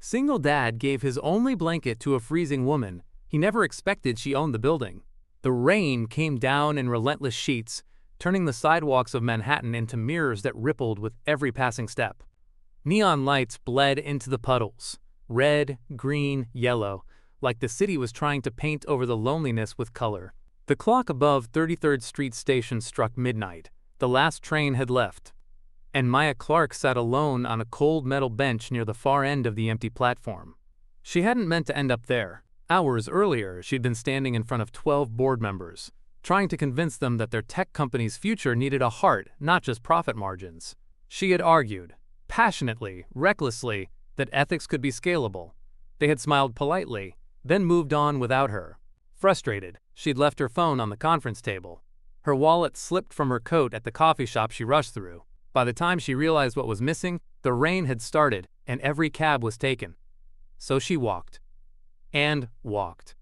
Single dad gave his only blanket to a freezing woman. He never expected she owned the building. The rain came down in relentless sheets, turning the sidewalks of Manhattan into mirrors that rippled with every passing step. Neon lights bled into the puddles, red, green, yellow, like the city was trying to paint over the loneliness with color. The clock above 33rd Street Station struck midnight. The last train had left, and Maya Clark sat alone on a cold metal bench near the far end of the empty platform. She hadn't meant to end up there. Hours earlier, she'd been standing in front of 12 board members, trying to convince them that their tech company's future needed a heart, not just profit margins. She had argued, passionately, recklessly, that ethics could be scalable. They had smiled politely, then moved on without her. Frustrated, she'd left her phone on the conference table. Her wallet slipped from her coat at the coffee shop she rushed through. By the time she realized what was missing, the rain had started and every cab was taken. So she walked. And walked.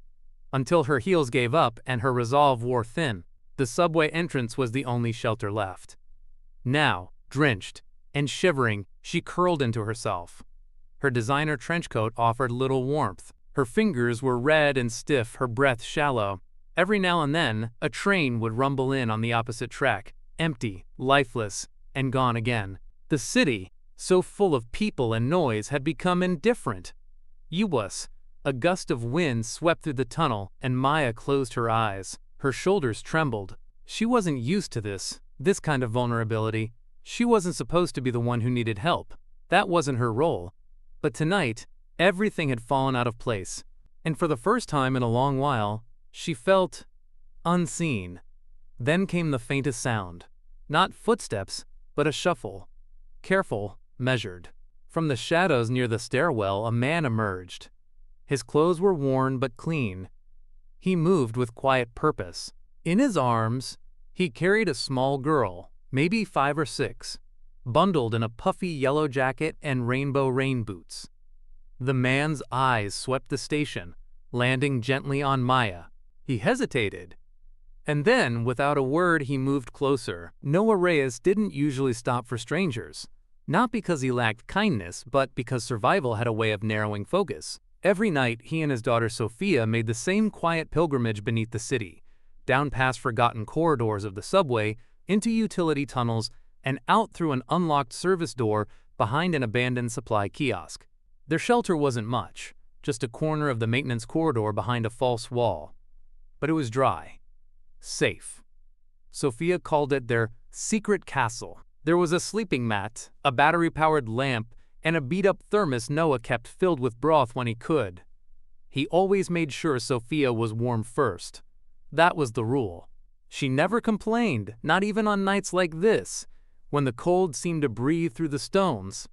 Until her heels gave up and her resolve wore thin. The subway entrance was the only shelter left. Now, drenched and shivering, she curled into herself. Her designer trench coat offered little warmth. Her fingers were red and stiff, her breath shallow. Every now and then, a train would rumble in on the opposite track, empty, lifeless, and gone again. The city, so full of people and noise, had become indifferent. Uwas. A gust of wind swept through the tunnel, and Maya closed her eyes. Her shoulders trembled. She wasn't used to this kind of vulnerability. She wasn't supposed to be the one who needed help. That wasn't her role. But tonight, everything had fallen out of place. And for the first time in a long while, she felt unseen. Then came the faintest sound. Not footsteps, but a shuffle. Careful, measured. From the shadows near the stairwell, a man emerged. His clothes were worn but clean. He moved with quiet purpose. In his arms, he carried a small girl, maybe 5 or 6, bundled in a puffy yellow jacket and rainbow rain boots. The man's eyes swept the station, landing gently on Maya. He hesitated. And then, without a word, he moved closer. Noah Reyes didn't usually stop for strangers. Not because he lacked kindness, but because survival had a way of narrowing focus. Every night, he and his daughter Sophia made the same quiet pilgrimage beneath the city, down past forgotten corridors of the subway, into utility tunnels, and out through an unlocked service door behind an abandoned supply kiosk. Their shelter wasn't much, just a corner of the maintenance corridor behind a false wall. But it was dry. Safe. Sophia called it their secret castle. There was a sleeping mat, a battery-powered lamp, and a beat-up thermos Noah kept filled with broth when he could. He always made sure Sophia was warm first. That was the rule. She never complained, not even on nights like this, when the cold seemed to breathe through the stones.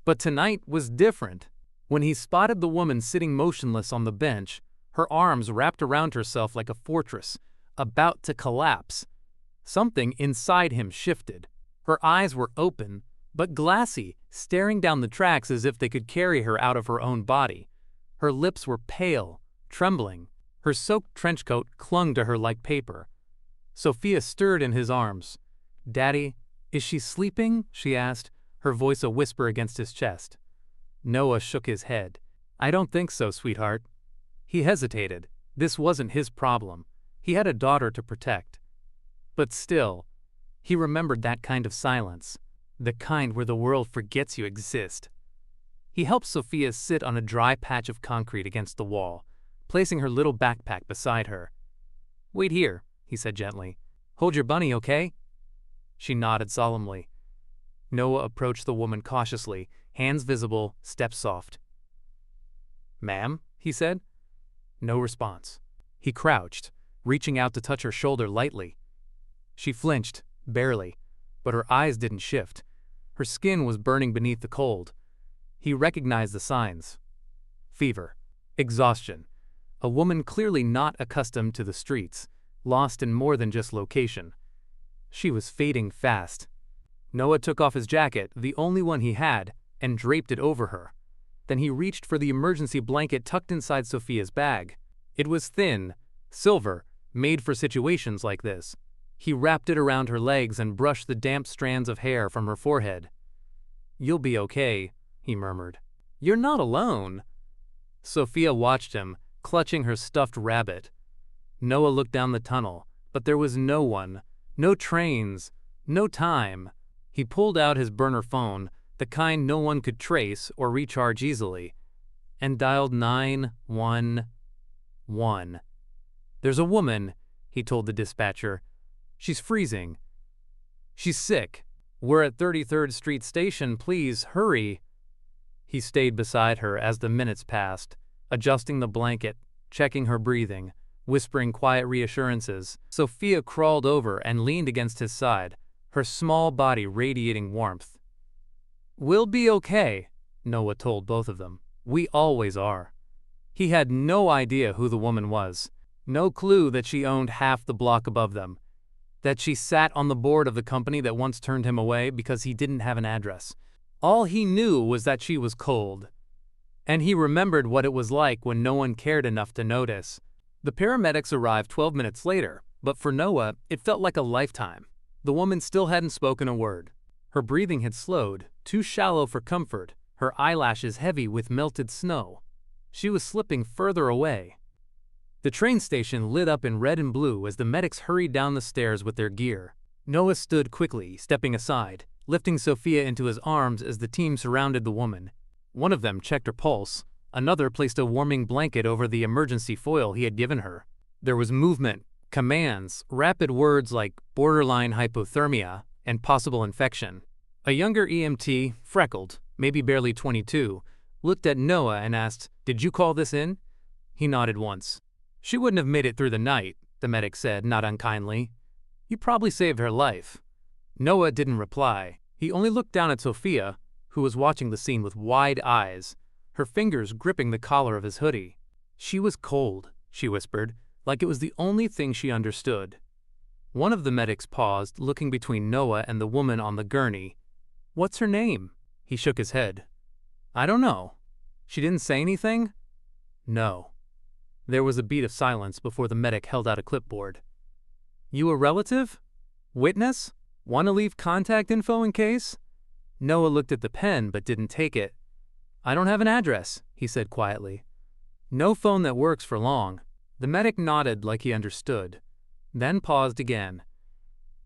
But tonight was different. When he spotted the woman sitting motionless on the bench, her arms wrapped around herself like a fortress, about to collapse, something inside him shifted. Her eyes were open, but glassy, staring down the tracks as if they could carry her out of her own body. Her lips were pale, trembling. Her soaked trench coat clung to her like paper. Sophia stirred in his arms. "Daddy, is she sleeping?" she asked, her voice a whisper against his chest. Noah shook his head. "I don't think so, sweetheart." He hesitated. This wasn't his problem. He had a daughter to protect. But still, he remembered that kind of silence. The kind where the world forgets you exist. He helped Sophia sit on a dry patch of concrete against the wall, placing her little backpack beside her. "Wait here," he said gently. "Hold your bunny, okay?" She nodded solemnly. Noah approached the woman cautiously, hands visible, steps soft. "Ma'am?" he said. No response. He crouched, reaching out to touch her shoulder lightly. She flinched, barely, but her eyes didn't shift. Her skin was burning beneath the cold. He recognized the signs. Fever. Exhaustion. A woman clearly not accustomed to the streets, lost in more than just location. She was fading fast. Noah took off his jacket, the only one he had, and draped it over her. Then he reached for the emergency blanket tucked inside Sophia's bag. It was thin, silver, made for situations like this. He wrapped it around her legs and brushed the damp strands of hair from her forehead. "You'll be okay," he murmured. "You're not alone." Sophia watched him, clutching her stuffed rabbit. Noah looked down the tunnel, but there was no one, no trains, no time. He pulled out his burner phone, the kind no one could trace or recharge easily, and dialed 911. "There's a woman," he told the dispatcher. "She's freezing. She's sick. We're at 33rd Street Station. Please, hurry." He stayed beside her as the minutes passed, adjusting the blanket, checking her breathing, whispering quiet reassurances. Sophia crawled over and leaned against his side, her small body radiating warmth. "We'll be okay," Noah told both of them. "We always are." He had no idea who the woman was, no clue that she owned half the block above them, that she sat on the board of the company that once turned him away because he didn't have an address. All he knew was that she was cold, and he remembered what it was like when no one cared enough to notice. The paramedics arrived 12 minutes later, but for Noah, it felt like a lifetime. The woman still hadn't spoken a word. Her breathing had slowed, too shallow for comfort, her eyelashes heavy with melted snow. She was slipping further away. The train station lit up in red and blue as the medics hurried down the stairs with their gear. Noah stood quickly, stepping aside, lifting Sophia into his arms as the team surrounded the woman. One of them checked her pulse. Another placed a warming blanket over the emergency foil he had given her. There was movement, commands, rapid words like borderline hypothermia and possible infection. A younger EMT, freckled, maybe barely 22, looked at Noah and asked, "Did you call this in?" He nodded once. "She wouldn't have made it through the night," the medic said, not unkindly. "You probably saved her life." Noah didn't reply. He only looked down at Sophia, who was watching the scene with wide eyes, her fingers gripping the collar of his hoodie. She was cold, she whispered, like it was the only thing she understood. One of the medics paused, looking between Noah and the woman on the gurney. "What's her name?" He shook his head. "I don't know. She didn't say anything?" "No." There was a beat of silence before the medic held out a clipboard. "You a relative? Witness? Want to leave contact info in case?" Noah looked at the pen but didn't take it. "I don't have an address," he said quietly. "No phone that works for long." The medic nodded like he understood, then paused again.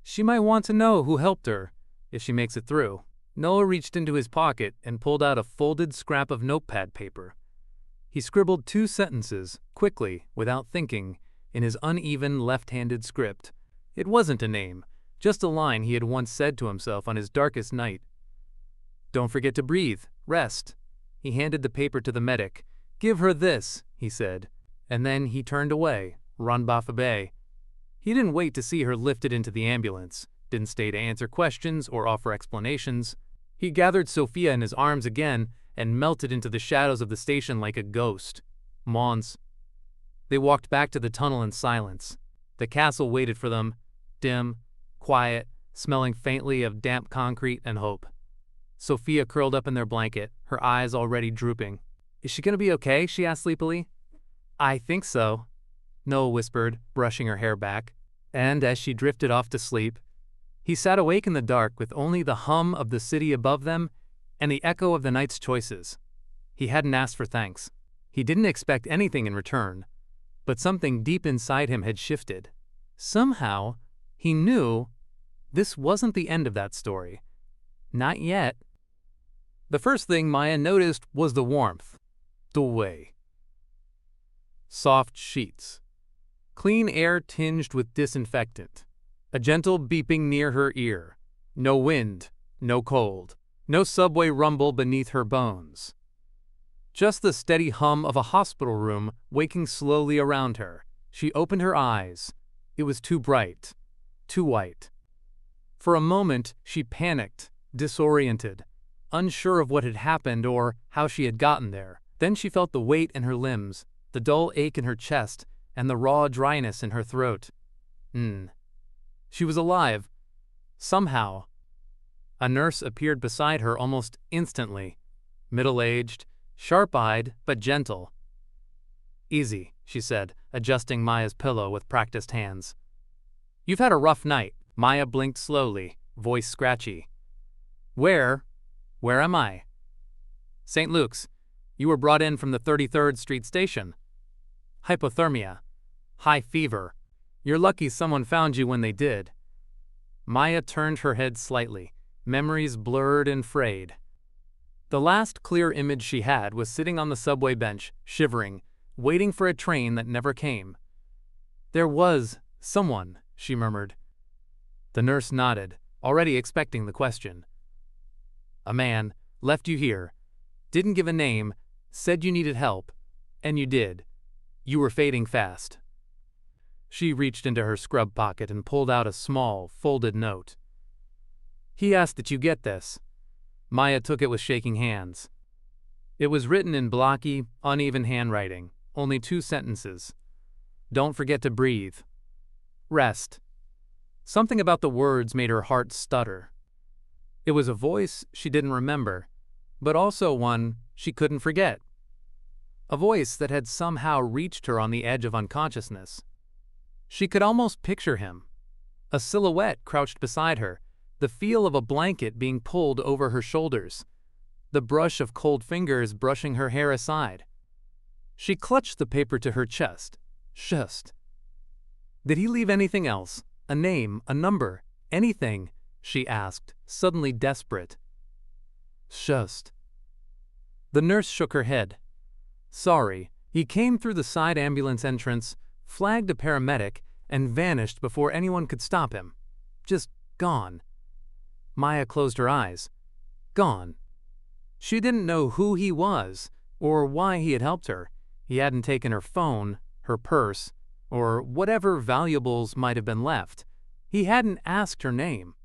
"She might want to know who helped her, if she makes it through." Noah reached into his pocket and pulled out a folded scrap of notepad paper. He scribbled 2 sentences, quickly, without thinking, in his uneven left-handed script. It wasn't a name, just a line he had once said to himself on his darkest night. "Don't forget to breathe. Rest." He handed the paper to the medic. "Give her this," he said, and then he turned away, run Bafa. He didn't wait to see her lifted into the ambulance, didn't stay to answer questions or offer explanations. He gathered Sophia in his arms again and melted into the shadows of the station like a ghost. Mons. They walked back to the tunnel in silence. The castle waited for them, dim, quiet, smelling faintly of damp concrete and hope. Sophia curled up in their blanket, her eyes already drooping. "Is she gonna be okay?" she asked sleepily. "I think so," Noah whispered, brushing her hair back. And as she drifted off to sleep, he sat awake in the dark with only the hum of the city above them and the echo of the night's choices. He hadn't asked for thanks. He didn't expect anything in return, but something deep inside him had shifted. Somehow, he knew this wasn't the end of that story. Not yet. The first thing Maya noticed was the warmth. The way. Soft sheets. Clean air tinged with disinfectant. A gentle beeping near her ear. No wind, no cold. No subway rumble beneath her bones. Just the steady hum of a hospital room waking slowly around her. She opened her eyes. It was too bright, too white. For a moment, she panicked, disoriented, unsure of what had happened or how she had gotten there. Then she felt the weight in her limbs, the dull ache in her chest, and the raw dryness in her throat. She was alive. Somehow. A nurse appeared beside her almost instantly, middle-aged, sharp-eyed, but gentle. "Easy," she said, adjusting Maya's pillow with practiced hands. "You've had a rough night." Maya blinked slowly, voice scratchy. Where am I?" "St. Luke's. You were brought in from the 33rd Street station. Hypothermia. High fever. You're lucky someone found you when they did. Maya turned her head slightly, memories blurred and frayed. The last clear image she had was sitting on the subway bench, shivering, waiting for a train that never came. There was someone, she murmured. The nurse nodded, already expecting the question. A man left you here, didn't give a name, said you needed help, and you did. You were fading fast. She reached into her scrub pocket and pulled out a small, folded note. He asked that you get this. Maya took it with shaking hands. It was written in blocky, uneven handwriting, only 2 sentences. Don't forget to breathe. Rest. Something about the words made her heart stutter. It was a voice she didn't remember, but also one she couldn't forget. A voice that had somehow reached her on the edge of unconsciousness. She could almost picture him. A silhouette crouched beside her, the feel of a blanket being pulled over her shoulders, the brush of cold fingers brushing her hair aside. She clutched the paper to her chest. Just. Did he leave anything else? A name, a number, anything? She asked, suddenly desperate. Just. The nurse shook her head. Sorry, he came through the side ambulance entrance, flagged a paramedic, and vanished before anyone could stop him. Just gone. Maya closed her eyes. Gone. She didn't know who he was, or why he had helped her. He hadn't taken her phone, her purse, or whatever valuables might have been left. He hadn't asked her name.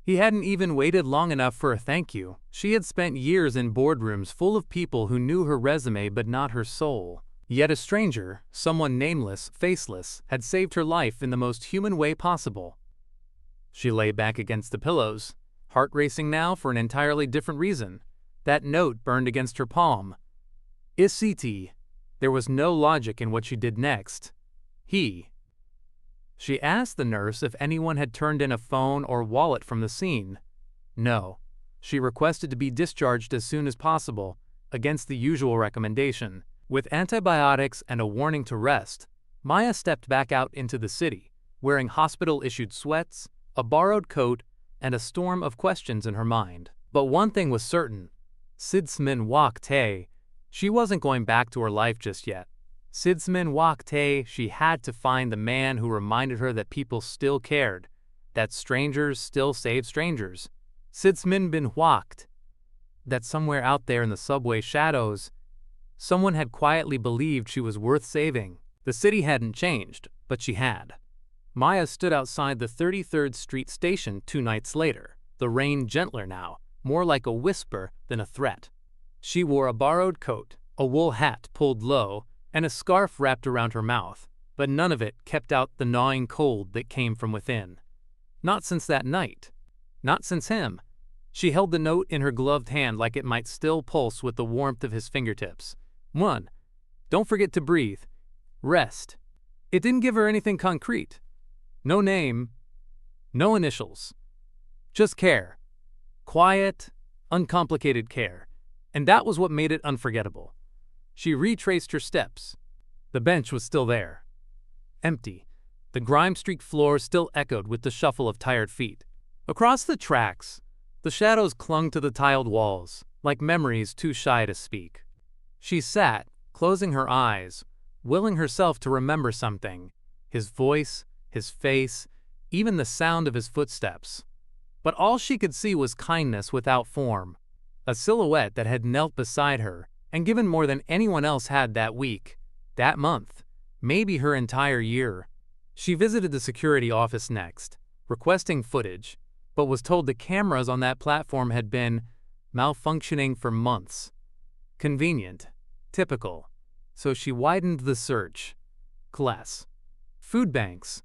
He hadn't even waited long enough for a thank you. She had spent years in boardrooms full of people who knew her resume but not her soul. Yet a stranger, someone nameless, faceless, had saved her life in the most human way possible. She lay back against the pillows, heart racing now for an entirely different reason. That note burned against her palm. Isiti. There was no logic in what she did next. He. She asked the nurse if anyone had turned in a phone or wallet from the scene. No. She requested to be discharged as soon as possible, against the usual recommendation. With antibiotics and a warning to rest, Maya stepped back out into the city, wearing hospital-issued sweats, a borrowed coat, and a storm of questions in her mind. But one thing was certain. Sidsmin Wak Te. She wasn't going back to her life just yet. Sidsmin Wak Te, she had to find the man who reminded her that people still cared, that strangers still saved strangers. Sidsmin bin Wakt. That somewhere out there in the subway shadows, someone had quietly believed she was worth saving. The city hadn't changed, but she had. Maya stood outside the 33rd Street station 2 nights later, the rain gentler now, more like a whisper than a threat. She wore a borrowed coat, a wool hat pulled low, and a scarf wrapped around her mouth, but none of it kept out the gnawing cold that came from within. Not since that night. Not since him. She held the note in her gloved hand like it might still pulse with the warmth of his fingertips. 1. Don't forget to breathe. Rest. It didn't give her anything concrete. No name. No initials. Just care. Quiet, uncomplicated care. And that was what made it unforgettable. She retraced her steps. The bench was still there. Empty. The grime-streaked floor still echoed with the shuffle of tired feet. Across the tracks, the shadows clung to the tiled walls, like memories too shy to speak. She sat, closing her eyes, willing herself to remember something. His voice, his face, even the sound of his footsteps. But all she could see was kindness without form. A silhouette that had knelt beside her and given more than anyone else had that week, that month, maybe her entire year. She visited the security office next, requesting footage, but was told the cameras on that platform had been malfunctioning for months. Convenient. Typical. So she widened the search. Class. Food banks.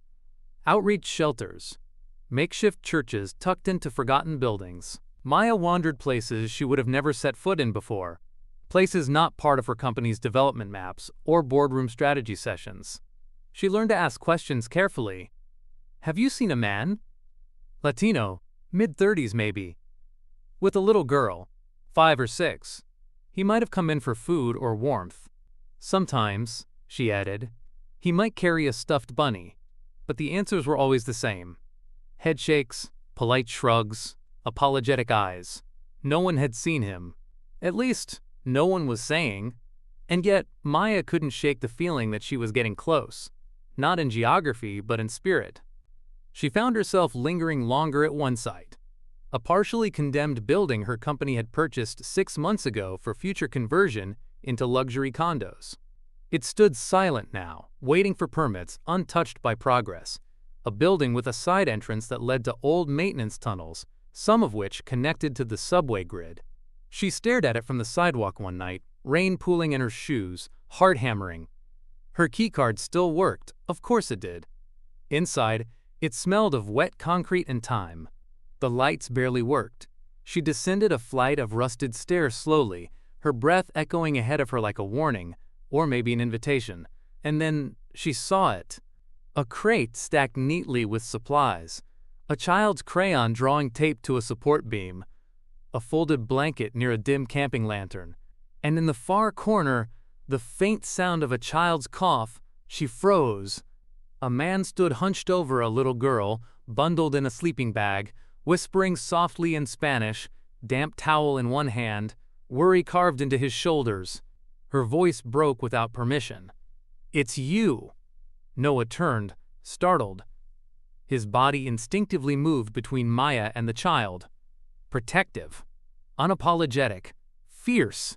Outreach shelters. Makeshift churches tucked into forgotten buildings. Maya wandered places she would have never set foot in before. Places not part of her company's development maps or boardroom strategy sessions. She learned to ask questions carefully. Have you seen a man? Latino, mid-30s maybe. With a little girl, 5 or 6. He might have come in for food or warmth. Sometimes, she added, he might carry a stuffed bunny, but the answers were always the same. Headshakes, polite shrugs, apologetic eyes. No one had seen him. At least, no one was saying. And yet, Maya couldn't shake the feeling that she was getting close. Not in geography, but in spirit. She found herself lingering longer at one site. A partially condemned building her company had purchased 6 months ago for future conversion into luxury condos. It stood silent now, waiting for permits, untouched by progress. A building with a side entrance that led to old maintenance tunnels, some of which connected to the subway grid. She stared at it from the sidewalk one night, rain pooling in her shoes, heart hammering. Her keycard still worked, of course it did. Inside, it smelled of wet concrete and time. The lights barely worked. She descended a flight of rusted stairs slowly, her breath echoing ahead of her like a warning, or maybe an invitation. And then she saw it. A crate stacked neatly with supplies. A child's crayon drawing tape to a support beam. A folded blanket near a dim camping lantern. And in the far corner, the faint sound of a child's cough. She froze. A man stood hunched over a little girl, bundled in a sleeping bag, whispering softly in Spanish, damp towel in one hand, worry carved into his shoulders. Her voice broke without permission. "It's you." Noah turned, startled. His body instinctively moved between Maya and the child. Protective, unapologetic, fierce.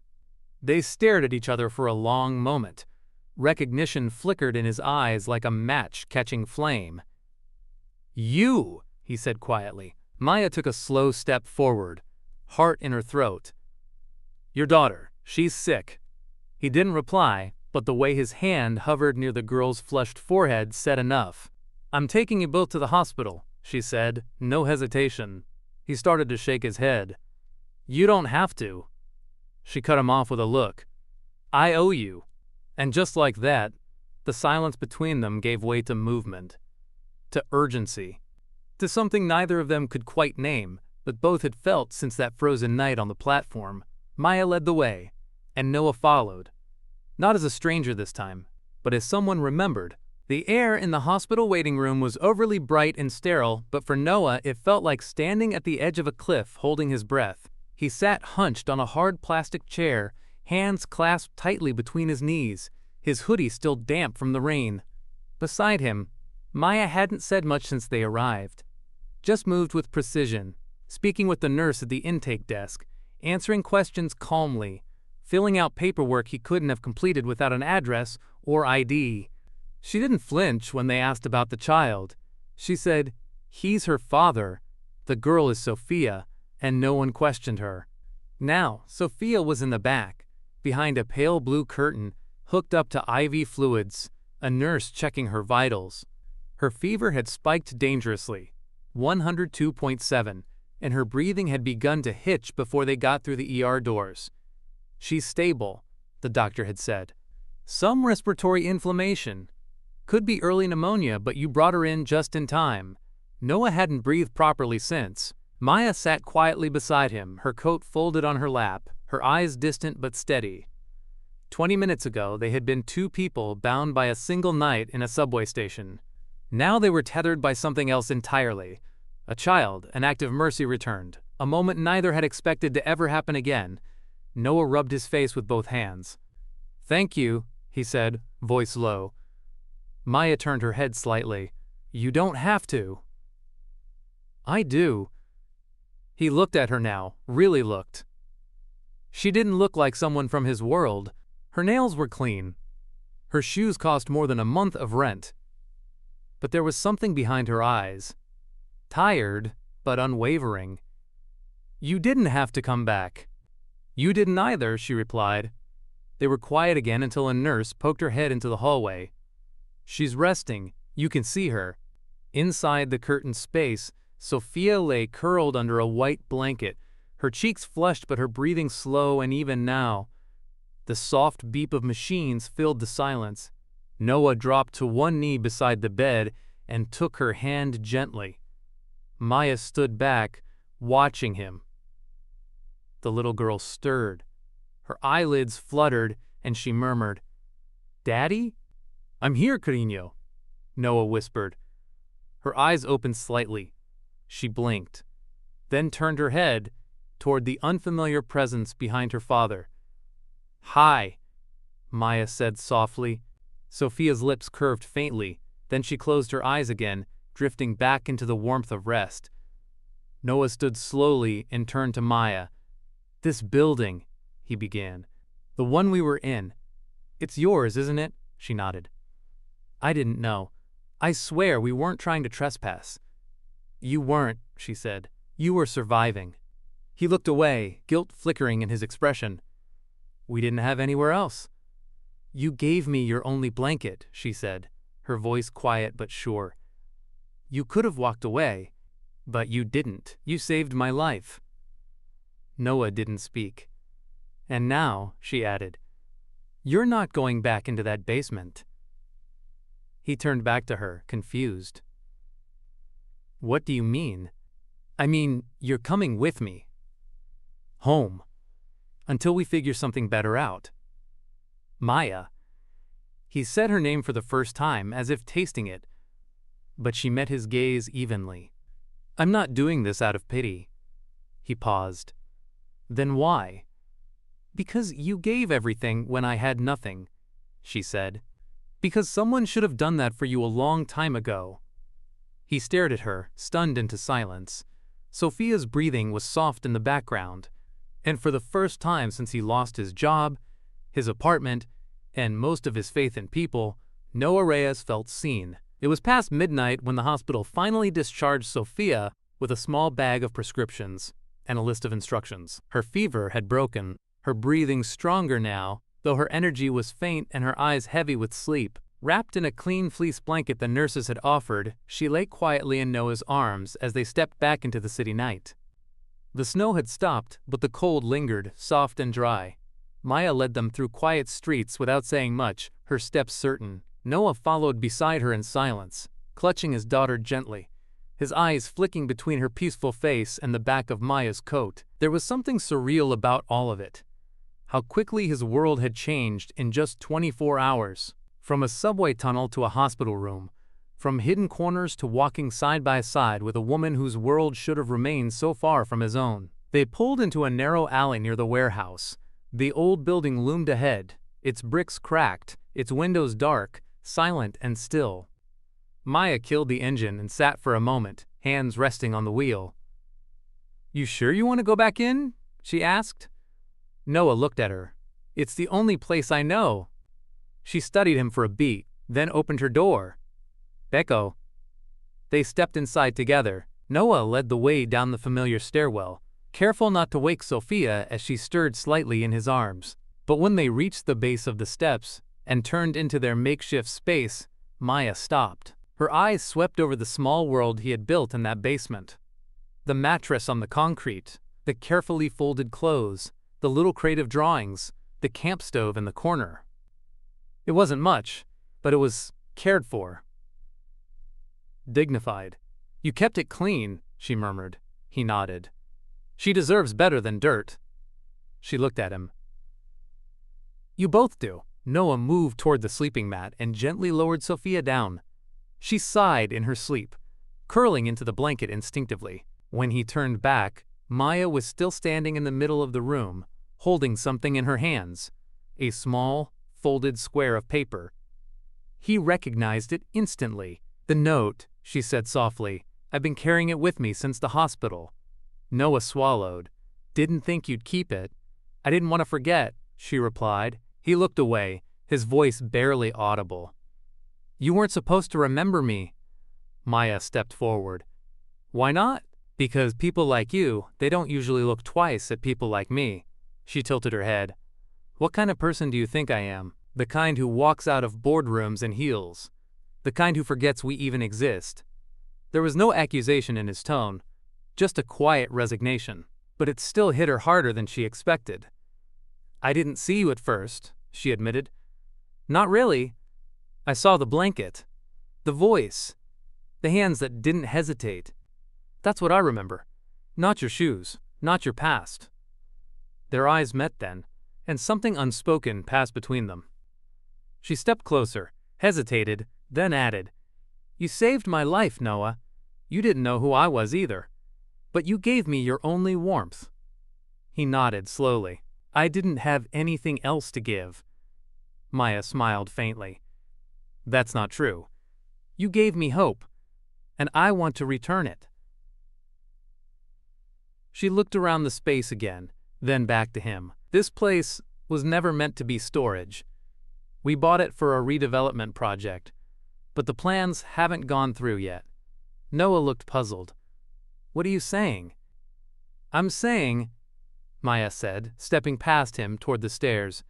They stared at each other for a long moment. Recognition flickered in his eyes like a match catching flame. "You," he said quietly. Maya took a slow step forward, heart in her throat. "Your daughter, she's sick." He didn't reply, but the way his hand hovered near the girl's flushed forehead said enough. "I'm taking you both to the hospital," she said, no hesitation. He started to shake his head. "You don't have to." She cut him off with a look. "I owe you." And just like that, the silence between them gave way to movement, to urgency, to something neither of them could quite name, but both had felt since that frozen night on the platform. Maya led the way, and Noah followed. Not as a stranger this time, but as someone remembered. The air in the hospital waiting room was overly bright and sterile, but for Noah it felt like standing at the edge of a cliff holding his breath. He sat hunched on a hard plastic chair, hands clasped tightly between his knees, his hoodie still damp from the rain. Beside him, Maya hadn't said much since they arrived. Just moved with precision, speaking with the nurse at the intake desk, answering questions calmly, filling out paperwork he couldn't have completed without an address or ID. She didn't flinch when they asked about the child. She said, "He's her father. The girl is Sophia," and no one questioned her. Now, Sophia was in the back, behind a pale blue curtain, hooked up to IV fluids, a nurse checking her vitals. Her fever had spiked dangerously, 102.7, and her breathing had begun to hitch before they got through the ER doors. "She's stable," the doctor had said. "Some respiratory inflammation. Could be early pneumonia, but you brought her in just in time." Noah hadn't breathed properly since. Maya sat quietly beside him, her coat folded on her lap, her eyes distant but steady. 20 minutes ago, they had been two people bound by a single night in a subway station. Now they were tethered by something else entirely. A child, an act of mercy returned, a moment neither had expected to ever happen again. Noah rubbed his face with both hands. "Thank you," he said, voice low. Maya turned her head slightly. "You don't have to." "I do." He looked at her now, really looked. She didn't look like someone from his world. Her nails were clean. Her shoes cost more than a month of rent. But there was something behind her eyes. Tired, but unwavering. "You didn't have to come back." "You didn't either," she replied. They were quiet again until a nurse poked her head into the hallway. "She's resting. You can see her." Inside the curtained space, Sophia lay curled under a white blanket, her cheeks flushed but her breathing slow and even now. The soft beep of machines filled the silence. Noah dropped to one knee beside the bed and took her hand gently. Maya stood back, watching him. The little girl stirred. Her eyelids fluttered, and she murmured, "Daddy?" "I'm here, Carino," Noah whispered. Her eyes opened slightly. She blinked, then turned her head toward the unfamiliar presence behind her father. "Hi," Maya said softly. Sophia's lips curved faintly, then she closed her eyes again, drifting back into the warmth of rest. Noah stood slowly and turned to Maya. "This building," he began. "The one we were in. It's yours, isn't it?" She nodded. "I didn't know. I swear we weren't trying to trespass." "You weren't," she said. "You were surviving." He looked away, guilt flickering in his expression. "We didn't have anywhere else." "You gave me your only blanket," she said, her voice quiet but sure. "You could have walked away, but you didn't. You saved my life." Noah didn't speak. "And now," she added, "you're not going back into that basement." He turned back to her, confused. "What do you mean?" "I mean, you're coming with me. Home. Until we figure something better out." "Maya." He said her name for the first time, as if tasting it, but she met his gaze evenly. "I'm not doing this out of pity." He paused. "Then why?" "Because you gave everything when I had nothing," she said. "Because someone should have done that for you a long time ago." He stared at her, stunned into silence. Sophia's breathing was soft in the background, and for the first time since he lost his job, his apartment, and most of his faith in people, Noah Reyes felt seen. It was past midnight when the hospital finally discharged Sophia with a small bag of prescriptions and a list of instructions. Her fever had broken, her breathing stronger now, though her energy was faint and her eyes heavy with sleep. Wrapped in a clean fleece blanket the nurses had offered, she lay quietly in Noah's arms as they stepped back into the city night. The snow had stopped, but the cold lingered, soft and dry. Maya led them through quiet streets without saying much, her steps certain. Noah followed beside her in silence, clutching his daughter gently, his eyes flicking between her peaceful face and the back of Maya's coat. There was something surreal about all of it. How quickly his world had changed in just 24 hours. From a subway tunnel to a hospital room, from hidden corners to walking side by side with a woman whose world should have remained so far from his own. They pulled into a narrow alley near the warehouse. The old building loomed ahead, its bricks cracked, its windows dark, silent and still. Maya killed the engine and sat for a moment, hands resting on the wheel. "You sure you want to go back in?" she asked. Noah looked at her. "It's the only place I know." She studied him for a beat, then opened her door. "Becco." They stepped inside together. Noah led the way down the familiar stairwell, careful not to wake Sophia as she stirred slightly in his arms. But when they reached the base of the steps and turned into their makeshift space, Maya stopped. Her eyes swept over the small world he had built in that basement. The mattress on the concrete, the carefully folded clothes, the little crate of drawings, the camp stove in the corner. It wasn't much, but it was cared for. Dignified. "You kept it clean," she murmured. He nodded. "She deserves better than dirt." She looked at him. "You both do." Noah moved toward the sleeping mat and gently lowered Sophia down. She sighed in her sleep, curling into the blanket instinctively. When he turned back, Maya was still standing in the middle of the room, holding something in her hands, a small, folded square of paper. He recognized it instantly. "The note," she said softly. "I've been carrying it with me since the hospital." Noah swallowed. "Didn't think you'd keep it." "I didn't want to forget," she replied. He looked away, his voice barely audible. "You weren't supposed to remember me." Maya stepped forward. "Why not?" "Because people like you, they don't usually look twice at people like me." She tilted her head. "What kind of person do you think I am? The kind who walks out of boardrooms in heels. The kind who forgets we even exist." There was no accusation in his tone, just a quiet resignation, but it still hit her harder than she expected. "I didn't see you at first," she admitted. "Not really. I saw the blanket, the voice, the hands that didn't hesitate. That's what I remember. Not your shoes, not your past." Their eyes met then. and something unspoken passed between them. She stepped closer, hesitated, then added, "You saved my life, Noah. You didn't know who I was either. But you gave me your only warmth." He nodded slowly. "I didn't have anything else to give." Maya smiled faintly. "That's not true. You gave me hope, and I want to return it." She looked around the space again, then back to him. "This place was never meant to be storage. We bought it for a redevelopment project, but the plans haven't gone through yet." Noah looked puzzled. "What are you saying?" "I'm saying," Maya said, stepping past him toward the stairs,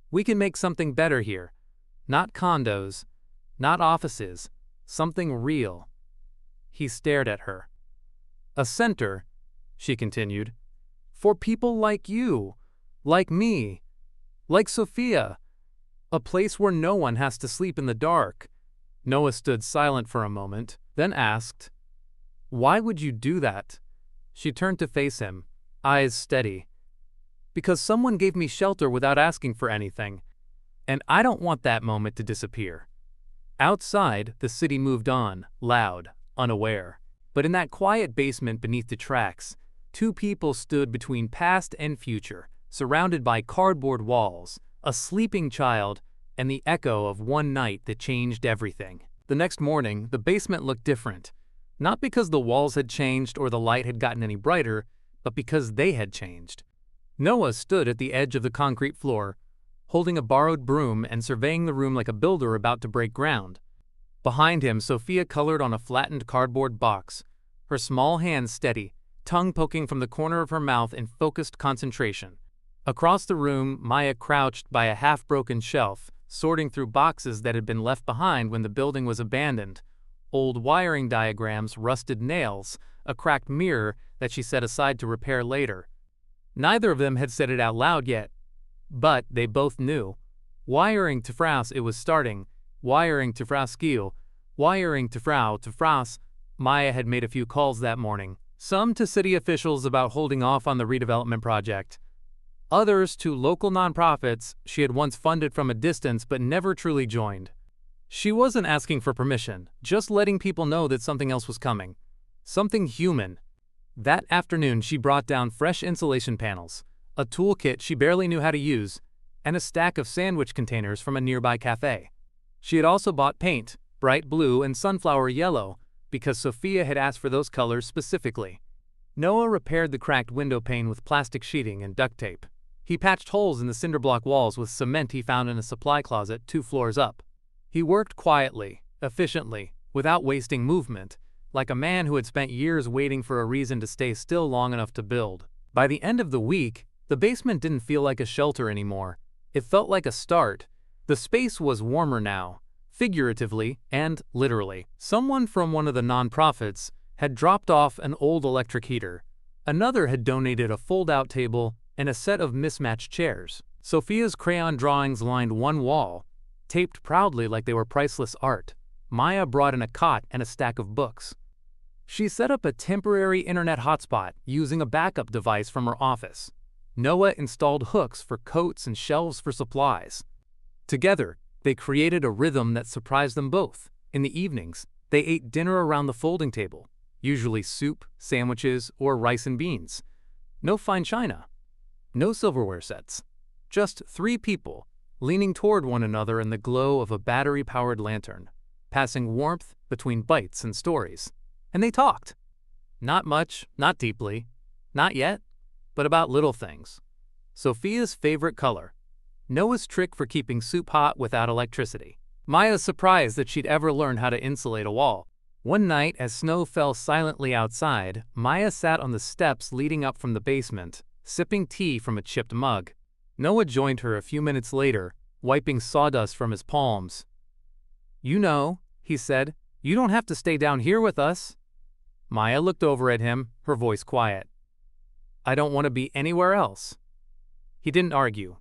"we can make something better here. Not condos, not offices, something real." He stared at her. "A center," she continued, "for people like you, like me, like Sophia. A place where no one has to sleep in the dark." Noah stood silent for a moment, then asked, "Why would you do that?" She turned to face him, eyes steady. "Because someone gave me shelter without asking for anything, and I don't want that moment to disappear." Outside, the city moved on, loud, unaware. But in that quiet basement beneath the tracks, two people stood between past and future, surrounded by cardboard walls, a sleeping child, and the echo of one night that changed everything. The next morning, the basement looked different. Not because the walls had changed or the light had gotten any brighter, but because they had changed. Noah stood at the edge of the concrete floor, holding a borrowed broom and surveying the room like a builder about to break ground. Behind him, Sophia colored on a flattened cardboard box, her small hands steady, tongue poking from the corner of her mouth in focused concentration. Across the room, Maya crouched by a half-broken shelf, sorting through boxes that had been left behind when the building was abandoned. Old wiring diagrams, rusted nails, a cracked mirror that she set aside to repair later. Neither of them had said it out loud yet, but they both knew. Wiring to Fraus, it was starting. Wiring to Frauskiel. Wiring to Fraus. Maya had made a few calls that morning, some to city officials about holding off on the redevelopment project. Others to local nonprofits she had once funded from a distance but never truly joined. She wasn't asking for permission, just letting people know that something else was coming. Something human. That afternoon she brought down fresh insulation panels, a toolkit she barely knew how to use, and a stack of sandwich containers from a nearby cafe. She had also bought paint, bright blue and sunflower yellow, because Sophia had asked for those colors specifically. Noah repaired the cracked window pane with plastic sheeting and duct tape. He patched holes in the cinderblock walls with cement he found in a supply closet 2 floors up. He worked quietly, efficiently, without wasting movement, like a man who had spent years waiting for a reason to stay still long enough to build. By the end of the week, the basement didn't feel like a shelter anymore. It felt like a start. The space was warmer now, figuratively and literally. Someone from one of the nonprofits had dropped off an old electric heater. Another had donated a fold-out table and a set of mismatched chairs. Sophia's crayon drawings lined one wall, taped proudly like they were priceless art. Maya brought in a cot and a stack of books. She set up a temporary internet hotspot using a backup device from her office. Noah installed hooks for coats and shelves for supplies. Together, they created a rhythm that surprised them both. In the evenings, they ate dinner around the folding table, usually soup, sandwiches, or rice and beans. No fine china. No silverware sets. Just 3 people, leaning toward one another in the glow of a battery-powered lantern, passing warmth between bites and stories. And they talked. Not much, not deeply, not yet, but about little things. Sophia's favorite color. Noah's trick for keeping soup hot without electricity. Maya's surprised that she'd ever learned how to insulate a wall. One night, as snow fell silently outside, Maya sat on the steps leading up from the basement, sipping tea from a chipped mug. Noah joined her a few minutes later, wiping sawdust from his palms. "You know," he said, "you don't have to stay down here with us." Maya looked over at him, her voice quiet. "I don't want to be anywhere else." He didn't argue.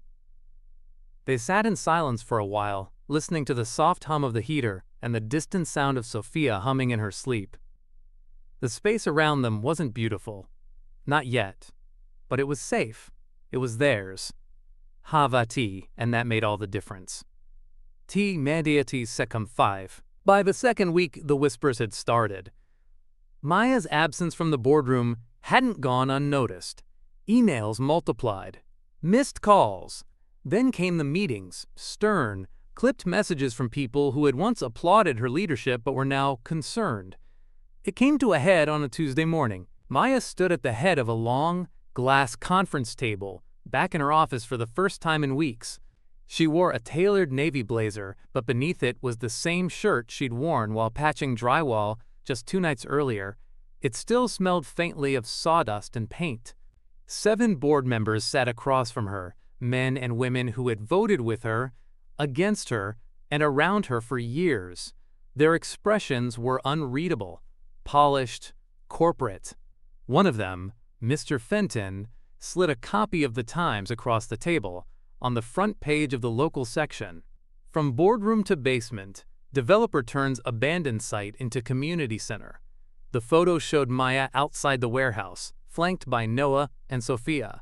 They sat in silence for a while, listening to the soft hum of the heater and the distant sound of Sophia humming in her sleep. The space around them wasn't beautiful. Not yet. But it was safe. It was theirs. Hava tea, and that made all the difference. T mediati secum 5. By the second week, the whispers had started. Maya's absence from the boardroom hadn't gone unnoticed. Emails multiplied. Missed calls. Then came the meetings, stern, clipped messages from people who had once applauded her leadership but were now concerned. It came to a head on a Tuesday morning. Maya stood at the head of a long, glass conference table, back in her office for the first time in weeks. She wore a tailored navy blazer, but beneath it was the same shirt she'd worn while patching drywall just 2 nights earlier. It still smelled faintly of sawdust and paint. 7 board members sat across from her, men and women who had voted with her, against her, and around her for years. Their expressions were unreadable, polished, corporate. One of them, Mr. Fenton, slid a copy of the Times across the table, on the front page of the local section. From boardroom to basement, developer turns abandoned site into community center. The photo showed Maya outside the warehouse, flanked by Noah and Sophia.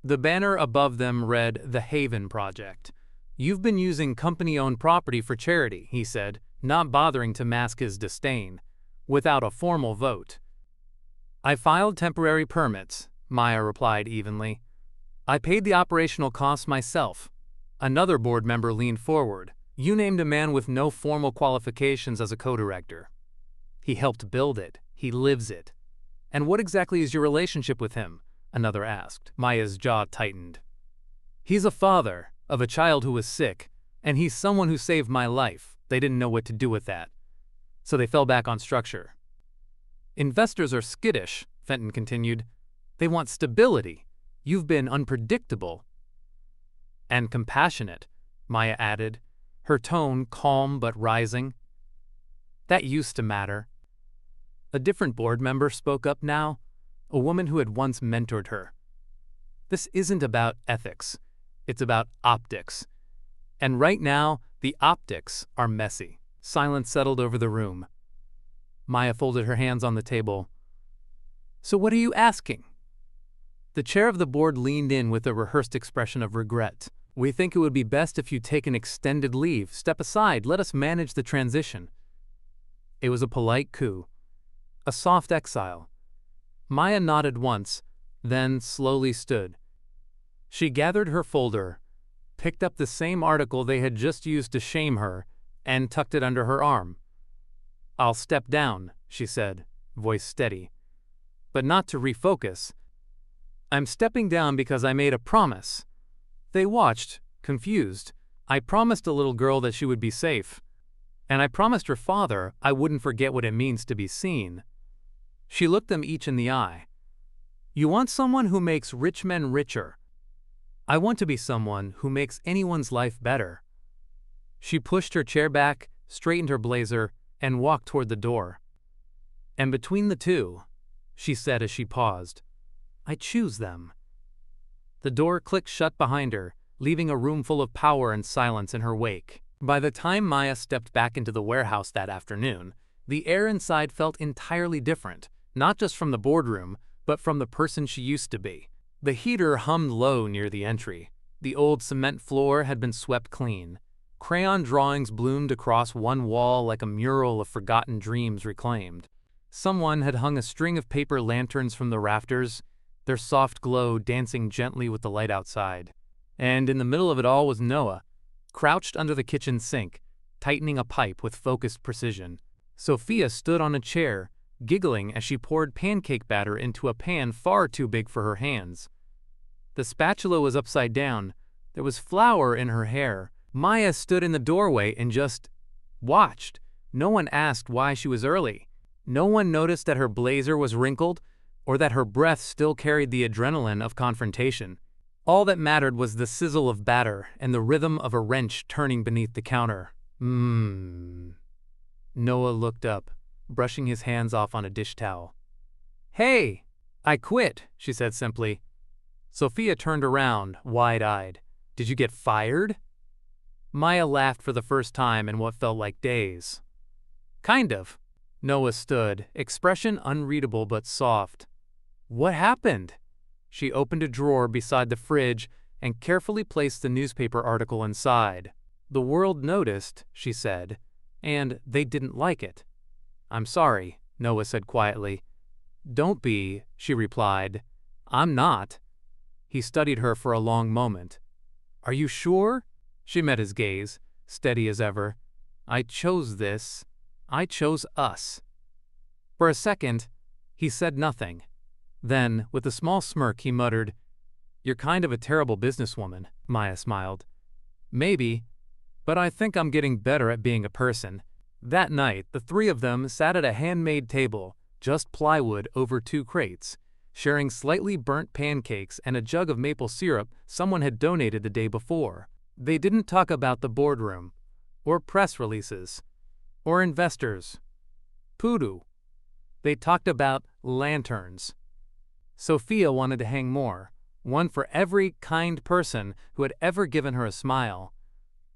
The banner above them read, "The Haven Project." "You've been using company-owned property for charity," he said, not bothering to mask his disdain, without a formal vote. "I filed temporary permits," Maya replied evenly. "I paid the operational costs myself." Another board member leaned forward. "You named a man with no formal qualifications as a co-director. He helped build it. He lives it." "And what exactly is your relationship with him?" another asked. Maya's jaw tightened. "He's a father of a child who was sick, and he's someone who saved my life. They didn't know what to do with that, so they fell back on structure." "Investors are skittish," Fenton continued. "They want stability. You've been unpredictable." "And compassionate," Maya added, her tone calm but rising. "That used to matter." A different board member spoke up now, a woman who had once mentored her. "This isn't about ethics. It's about optics. And right now, the optics are messy." Silence settled over the room. Maya folded her hands on the table. "So what are you asking?" The chair of the board leaned in with a rehearsed expression of regret. "We think it would be best if you take an extended leave. Step aside. Let us manage the transition." It was a polite coup, a soft exile. Maya nodded once, then slowly stood. She gathered her folder, picked up the same article they had just used to shame her, and tucked it under her arm. "I'll step down," she said, voice steady. "But not to refocus. I'm stepping down because I made a promise." They watched, confused. "I promised a little girl that she would be safe. And I promised her father I wouldn't forget what it means to be seen." She looked them each in the eye. "You want someone who makes rich men richer. I want to be someone who makes anyone's life better." She pushed her chair back, straightened her blazer, and walked toward the door. "And between the two," she said as she paused, "I choose them." The door clicked shut behind her, leaving a room full of power and silence in her wake. By the time Maya stepped back into the warehouse that afternoon, the air inside felt entirely different, not just from the boardroom, but from the person she used to be. The heater hummed low near the entry. The old cement floor had been swept clean. Crayon drawings bloomed across one wall like a mural of forgotten dreams reclaimed. Someone had hung a string of paper lanterns from the rafters, their soft glow dancing gently with the light outside. And in the middle of it all was Noah, crouched under the kitchen sink, tightening a pipe with focused precision. Sophia stood on a chair, giggling as she poured pancake batter into a pan far too big for her hands. The spatula was upside down. There was flour in her hair. Maya stood in the doorway and just watched. No one asked why she was early. No one noticed that her blazer was wrinkled or that her breath still carried the adrenaline of confrontation. All that mattered was the sizzle of batter and the rhythm of a wrench turning beneath the counter. Noah looked up, brushing his hands off on a dish towel. "Hey, I quit," she said simply. Sophia turned around, wide-eyed. "Did you get fired?" Maya laughed for the first time in what felt like days. "Kind of." Noah stood, expression unreadable but soft. "What happened?" She opened a drawer beside the fridge and carefully placed the newspaper article inside. "The world noticed," she said, "and they didn't like it." "I'm sorry," Noah said quietly. "Don't be," she replied. "I'm not." He studied her for a long moment. "Are you sure?" She met his gaze, steady as ever. "I chose this. I chose us." For a second, he said nothing. Then, with a small smirk, he muttered, "You're kind of a terrible businesswoman." Maya smiled. "Maybe, but I think I'm getting better at being a person." That night, the three of them sat at a handmade table, just plywood over 2 crates, sharing slightly burnt pancakes and a jug of maple syrup someone had donated the day before. They didn't talk about the boardroom, or press releases, or investors. Poodoo. They talked about lanterns. Sophia wanted to hang more, one for every kind person who had ever given her a smile.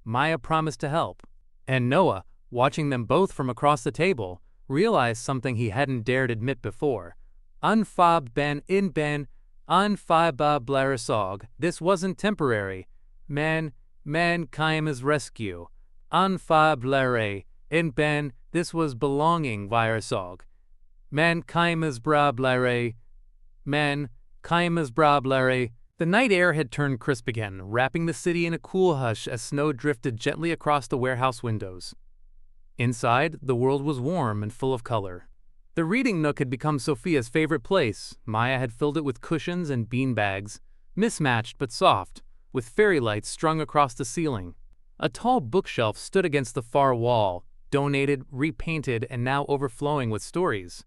Maya promised to help. And Noah, watching them both from across the table, realized something he hadn't dared admit before. Unfab ben in ben, unfaba blarisog. This wasn't temporary. Man Kaima's rescue. Unfab blare in ben, this was belonging virusog. Man Kaima's bra blare. Man Kaima's bra blare. The night air had turned crisp again, wrapping the city in a cool hush as snow drifted gently across the warehouse windows. Inside, the world was warm and full of color. The reading nook had become Sophia's favorite place. Maya had filled it with cushions and bean bags, mismatched but soft, with fairy lights strung across the ceiling. A tall bookshelf stood against the far wall, donated, repainted, and now overflowing with stories.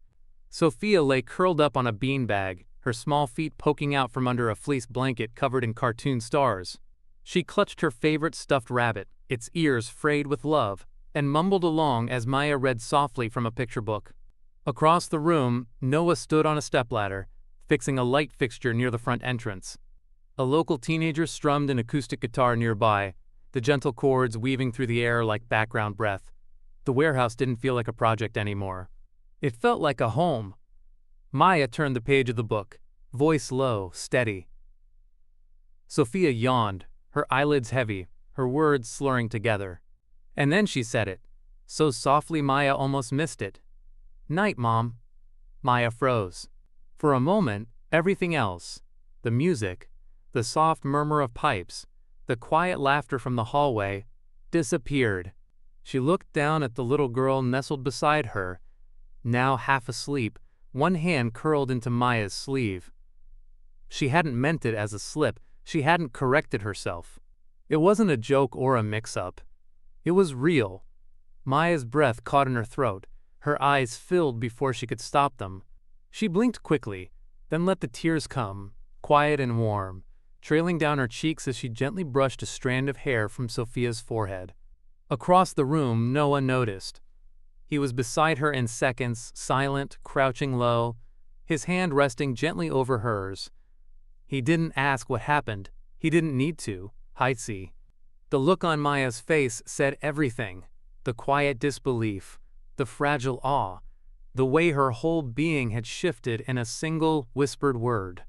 Sophia lay curled up on a beanbag, her small feet poking out from under a fleece blanket covered in cartoon stars. She clutched her favorite stuffed rabbit, its ears frayed with love, and mumbled along as Maya read softly from a picture book. Across the room, Noah stood on a stepladder, fixing a light fixture near the front entrance. A local teenager strummed an acoustic guitar nearby, the gentle chords weaving through the air like background breath. The warehouse didn't feel like a project anymore. It felt like a home. Maya turned the page of the book, voice low, steady. Sophia yawned, her eyelids heavy, her words slurring together. And then she said it, so softly Maya almost missed it. "Night, Mom." Maya froze. For a moment, everything else, the music, the soft murmur of pipes, the quiet laughter from the hallway, disappeared. She looked down at the little girl nestled beside her, now half asleep, one hand curled into Maya's sleeve. She hadn't meant it as a slip, she hadn't corrected herself. It wasn't a joke or a mix-up. It was real. Maya's breath caught in her throat, her eyes filled before she could stop them. She blinked quickly, then let the tears come, quiet and warm, trailing down her cheeks as she gently brushed a strand of hair from Sophia's forehead. Across the room, Noah noticed. He was beside her in seconds, silent, crouching low, his hand resting gently over hers. He didn't ask what happened. He didn't need to. Heitzi. The look on Maya's face said everything. The quiet disbelief, the fragile awe, the way her whole being had shifted in a single whispered word.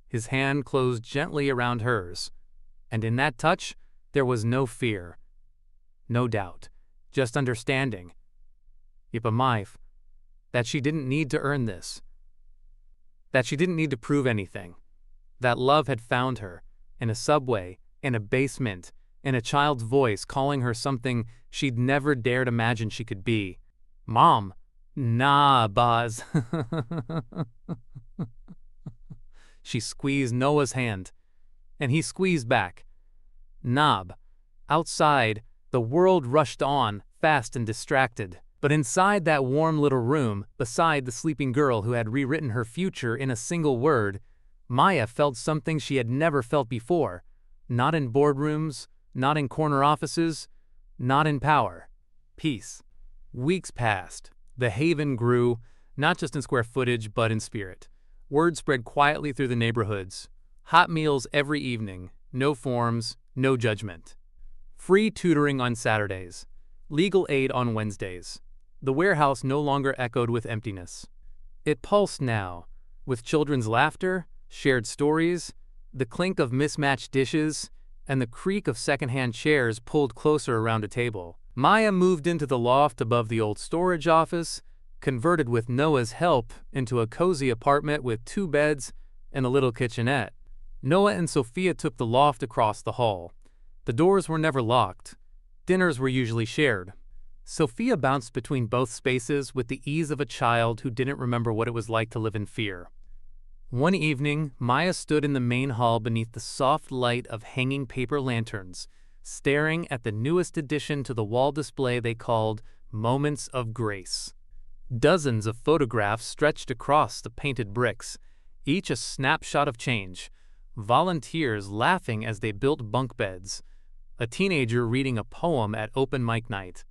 His hand closed gently around hers, and in that touch, there was no fear, no doubt, just understanding. Yipamaif, that she didn't need to earn this, that she didn't need to prove anything, that love had found her, in a subway, in a basement, in a child's voice calling her something she'd never dared imagine she could be. Mom. Nah, Boz. She squeezed Noah's hand, and he squeezed back. Knob. Outside, the world rushed on, fast and distracted. But inside that warm little room, beside the sleeping girl who had rewritten her future in a single word, Maya felt something she had never felt before. Not in boardrooms, not in corner offices, not in power. Peace. Weeks passed. The haven grew, not just in square footage, but in spirit. Word spread quietly through the neighborhoods. Hot meals every evening. No forms, no judgment. Free tutoring on Saturdays. Legal aid on Wednesdays. The warehouse no longer echoed with emptiness. It pulsed now, with children's laughter, shared stories, the clink of mismatched dishes, and the creak of secondhand chairs pulled closer around a table. Maya moved into the loft above the old storage office, converted with Noah's help into a cozy apartment with 2 beds and a little kitchenette. Noah and Sophia took the loft across the hall. The doors were never locked. Dinners were usually shared. Sophia bounced between both spaces with the ease of a child who didn't remember what it was like to live in fear. One evening, Maya stood in the main hall beneath the soft light of hanging paper lanterns, staring at the newest addition to the wall display they called Moments of Grace. Dozens of photographs stretched across the painted bricks, each a snapshot of change. Volunteers laughing as they built bunk beds, a teenager reading a poem at open mic night,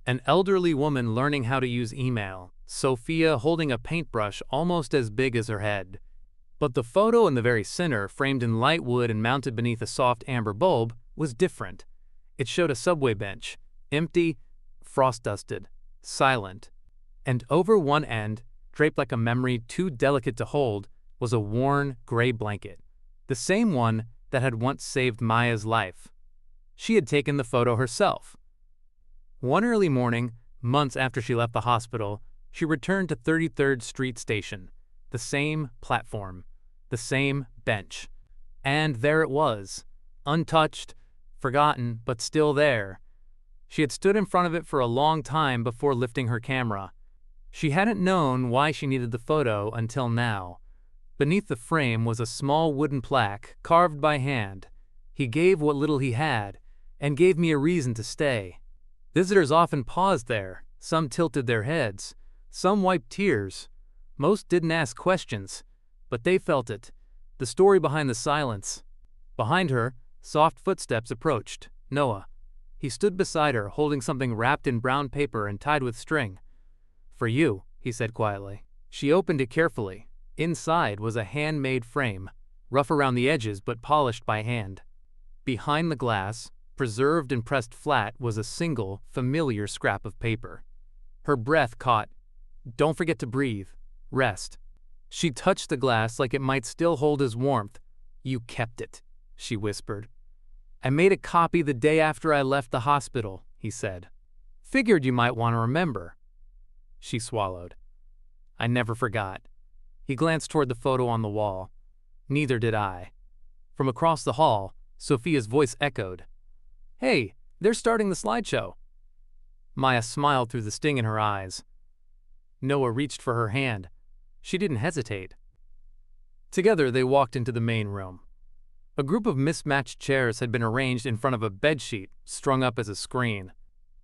an elderly woman learning how to use email, Sophia holding a paintbrush almost as big as her head. But the photo in the very center, framed in light wood and mounted beneath a soft amber bulb, was different. It showed a subway bench, empty, frost-dusted, silent. And over one end, draped like a memory too delicate to hold, was a worn, gray blanket, the same one that had once saved Maya's life. She had taken the photo herself. One early morning, months after she left the hospital, she returned to 33rd Street Station, the same platform, the same bench. And there it was, untouched, forgotten, but still there. She had stood in front of it for a long time before lifting her camera. She hadn't known why she needed the photo until now. Beneath the frame was a small wooden plaque, carved by hand. He gave what little he had, and gave me a reason to stay. Visitors often paused there. Some tilted their heads. Some wiped tears. Most didn't ask questions, but they felt it, the story behind the silence. Behind her, soft footsteps approached. Noah. He stood beside her, holding something wrapped in brown paper and tied with string. "For you," he said quietly. She opened it carefully. Inside was a handmade frame, rough around the edges but polished by hand. Behind the glass, preserved and pressed flat, was a single, familiar scrap of paper. Her breath caught. "Don't forget to breathe. Rest." She touched the glass like it might still hold his warmth. "You kept it," she whispered. "I made a copy the day after I left the hospital," he said. "Figured you might want to remember." She swallowed. "I never forgot." He glanced toward the photo on the wall. "Neither did I." From across the hall, Sophia's voice echoed. "Hey, they're starting the slideshow." Maya smiled through the sting in her eyes. Noah reached for her hand. She didn't hesitate. Together they walked into the main room. A group of mismatched chairs had been arranged in front of a bedsheet strung up as a screen.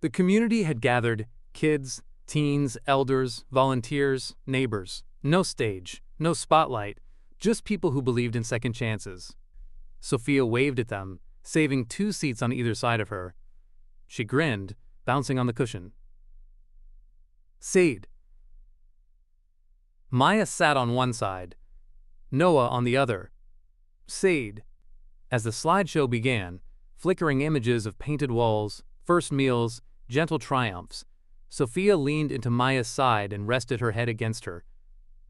The community had gathered: kids, teens, elders, volunteers, neighbors. No stage, no spotlight, just people who believed in second chances. Sophia waved at them, saving 2 seats on either side of her. She grinned, bouncing on the cushion. "Soothe." Maya sat on one side, Noah on the other. "Soothe." As the slideshow began, flickering images of painted walls, first meals, gentle triumphs, Sophia leaned into Maya's side and rested her head against her.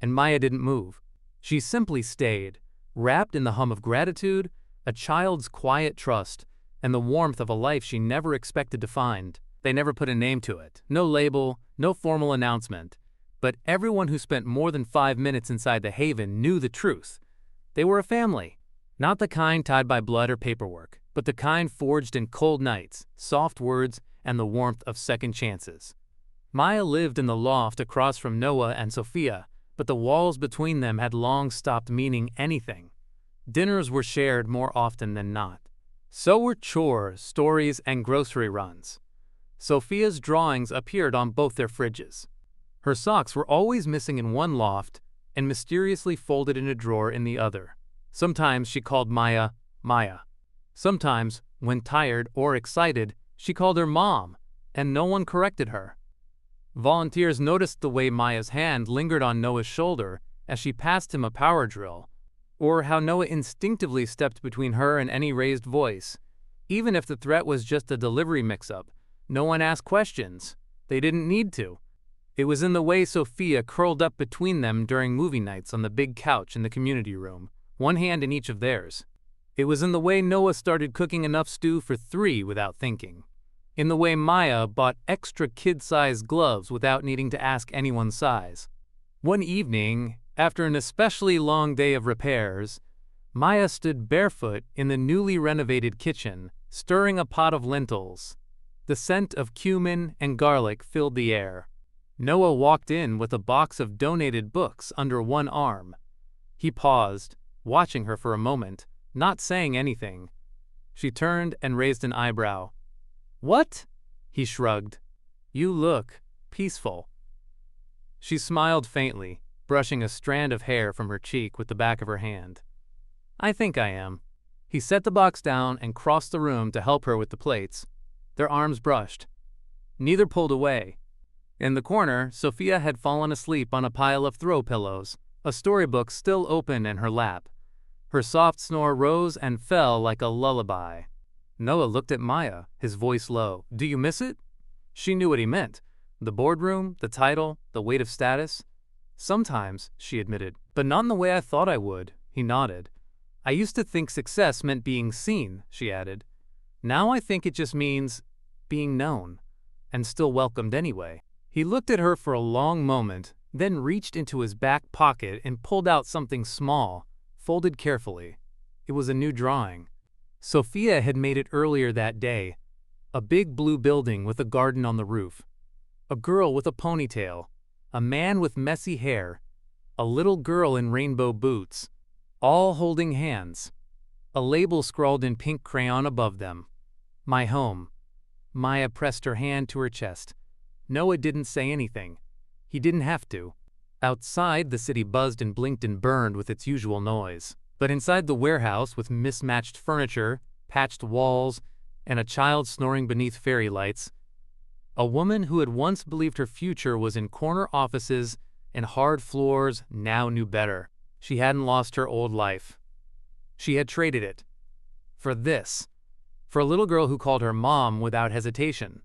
And Maya didn't move. She simply stayed, wrapped in the hum of gratitude, a child's quiet trust, and the warmth of a life she never expected to find. They never put a name to it, no label, no formal announcement. But everyone who spent more than 5 minutes inside the haven knew the truth. They were a family, not the kind tied by blood or paperwork, but the kind forged in cold nights, soft words, and the warmth of second chances. Maya lived in the loft across from Noah and Sophia, but the walls between them had long stopped meaning anything. Dinners were shared more often than not. So were chores, stories, and grocery runs. Sophia's drawings appeared on both their fridges. Her socks were always missing in one loft and mysteriously folded in a drawer in the other. Sometimes she called Maya, Maya. Sometimes, when tired or excited, she called her Mom, and no one corrected her. Volunteers noticed the way Maya's hand lingered on Noah's shoulder as she passed him a power drill, or how Noah instinctively stepped between her and any raised voice. Even if the threat was just a delivery mix-up, no one asked questions. They didn't need to. It was in the way Sophia curled up between them during movie nights on the big couch in the community room, one hand in each of theirs. It was in the way Noah started cooking enough stew for 3 without thinking. In the way Maya bought extra kid-sized gloves without needing to ask anyone's size. One evening, after an especially long day of repairs, Maya stood barefoot in the newly renovated kitchen, stirring a pot of lentils. The scent of cumin and garlic filled the air. Noah walked in with a box of donated books under one arm. He paused, watching her for a moment, not saying anything. She turned and raised an eyebrow. "What?" He shrugged. "You look peaceful." She smiled faintly, brushing a strand of hair from her cheek with the back of her hand. "I think I am." He set the box down and crossed the room to help her with the plates. Their arms brushed. Neither pulled away. In the corner, Sophia had fallen asleep on a pile of throw pillows, a storybook still open in her lap. Her soft snore rose and fell like a lullaby. Noah looked at Maya, his voice low. "Do you miss it?" She knew what he meant. The boardroom, the title, the weight of status. "Sometimes," she admitted, "but not in the way I thought I would." He nodded. "I used to think success meant being seen," she added. "Now I think it just means being known, and still welcomed anyway." He looked at her for a long moment, then reached into his back pocket and pulled out something small, folded carefully. It was a new drawing. Sophia had made it earlier that day. A big blue building with a garden on the roof. A girl with a ponytail. A man with messy hair. A little girl in rainbow boots. All holding hands. A label scrawled in pink crayon above them. "My home." Maya pressed her hand to her chest. Noah didn't say anything. He didn't have to. Outside, the city buzzed and blinked and burned with its usual noise. But inside the warehouse, with mismatched furniture, patched walls, and a child snoring beneath fairy lights, a woman who had once believed her future was in corner offices and hard floors now knew better. She hadn't lost her old life. She had traded it. For this. For a little girl who called her mom without hesitation.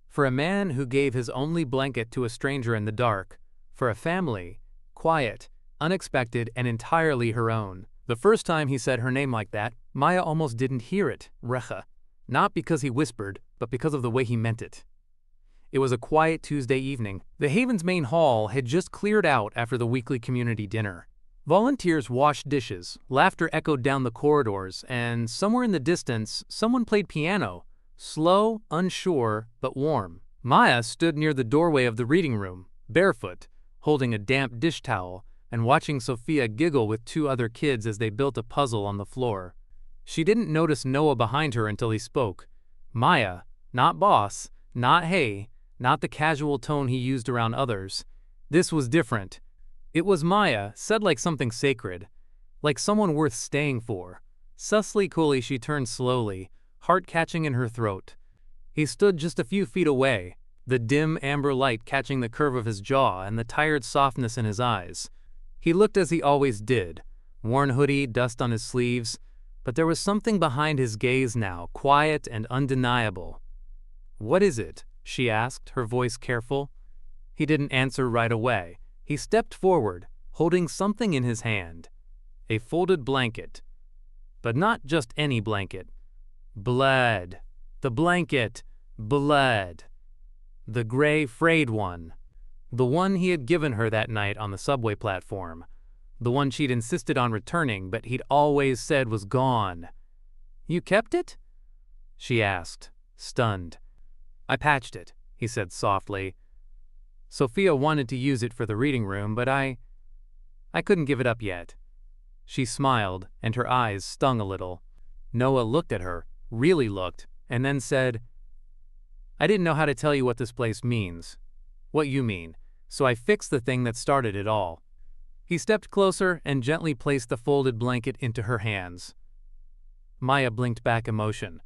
For a man who gave his only blanket to a stranger in the dark. For a family, quiet, unexpected, and entirely her own. The first time he said her name like that, Maya almost didn't hear it, Recha. Not because he whispered, but because of the way he meant it. It was a quiet Tuesday evening. The Haven's main hall had just cleared out after the weekly community dinner. Volunteers washed dishes, laughter echoed down the corridors, and somewhere in the distance, someone played piano. Slow, unsure, but warm. Maya stood near the doorway of the reading room, barefoot, holding a damp dish towel, and watching Sophia giggle with 2 other kids as they built a puzzle on the floor. She didn't notice Noah behind her until he spoke. Maya, not boss, not hey, not the casual tone he used around others. This was different. It was Maya, said like something sacred, like someone worth staying for. Susly coolly she turned slowly, heart catching in her throat. He stood just a few feet away, the dim amber light catching the curve of his jaw and the tired softness in his eyes. He looked as he always did, worn hoodie, dust on his sleeves, but there was something behind his gaze now, quiet and undeniable. "What is it?" she asked, her voice careful. He didn't answer right away. He stepped forward, holding something in his hand. A folded blanket. But not just any blanket. Blood. The blanket. Blood. The gray, frayed one. The one he had given her that night on the subway platform. The one she'd insisted on returning, but he'd always said was gone. "You kept it?" she asked, stunned. "I patched it," he said softly. "Sophia wanted to use it for the reading room, but I couldn't give it up yet." She smiled, and her eyes stung a little. Noah looked at her, really looked, and then said, "I didn't know how to tell you what this place means, what you mean, so I fixed the thing that started it all." He stepped closer and gently placed the folded blanket into her hands. Maya blinked back emotion.